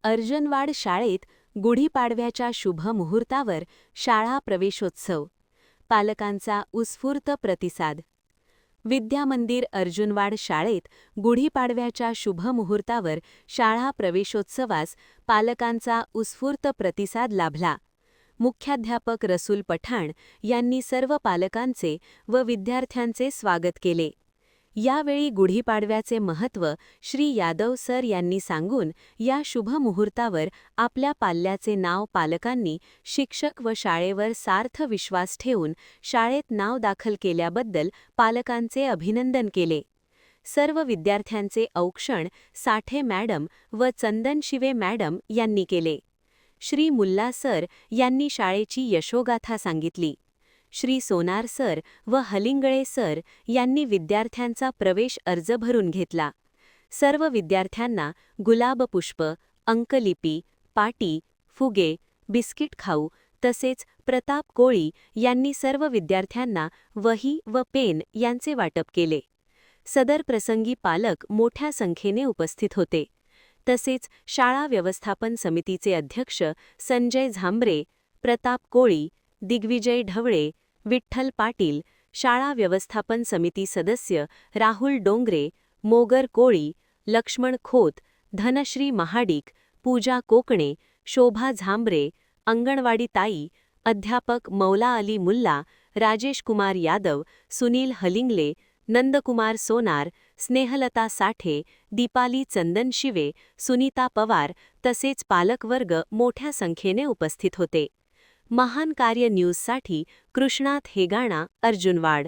अर्जुनवाड शाळेत गुढीपाडव्याच्या शुभ मुहूर्तावर शाळा प्रवेशोत्सव. पालकांचा उत्स्फूर्त प्रतिसाद. विद्यामंदिर अर्जुनवाड शाळेत गुढीपाडव्याच्या शुभ मुहूर्तावर शाळा प्रवेशोत्सवास पालकांचा उत्स्फूर्त प्रतिसाद लाभला. मुख्याध्यापक रसूल पठाण यांनी सर्व पालकांचे व विद्यार्थ्यांचे स्वागत केले. यावेळी गुढीपाडव्याचे महत्त्व श्री यादव सर यांनी सांगून या शुभ मुहूर्तावर आपल्या पाल्याचे नाव पालकांनी शिक्षक व शाळेवर सार्थ विश्वास ठेवून शाळेत नाव दाखल केल्याबद्दल पालकांचे अभिनंदन केले. सर्व विद्यार्थ्यांचे औक्षण साठे मॅडम व चंदन शिवे मॅडम यांनी केले. श्री मुल्ला सर यांनी शाळेची यशोगाथा सांगितली. श्री सोनार सर व हलिंगळे सर यांनी विद्यार्थ्यांचा प्रवेश अर्ज भरून घेतला. सर्व विद्यार्थ्यांना गुलाब पुष्प, अंकलिपी, पाटी, फुगे, बिस्किट खाऊ तसेच प्रताप कोळी यांनी सर्व विद्यार्थ्यांना वही व पेन यांचे वाटप केले. सदर प्रसंगी पालक मोठ्या संख्येने उपस्थित होते. तसेच शाळा व्यवस्थापन समितीचे अध्यक्ष संजय झांबरे, प्रताप कोळी, दिग्विजय ढवळे, विठ्ठल पाटील, शाळा व्यवस्थापन समिती सदस्य राहुल डोंगरे, मोगर कोळी, लक्ष्मण खोत, धनश्री महाडिक, पूजा कोकणे, शोभा झांबरे, अंगणवाडी ताई, अध्यापक मौला अली मुल्ला, राजेश कुमार यादव, सुनील हलिंगले, नंदकुमार सोनार, स्नेहलता साठे, दीपाली चंदन शिवे, सुनीता पवार तसेच पालकवर्ग मोठ्या संख्येने उपस्थित होते. महान कार्य न्यूजसाठी कृष्णात हेगाणा, अर्जुनवाड.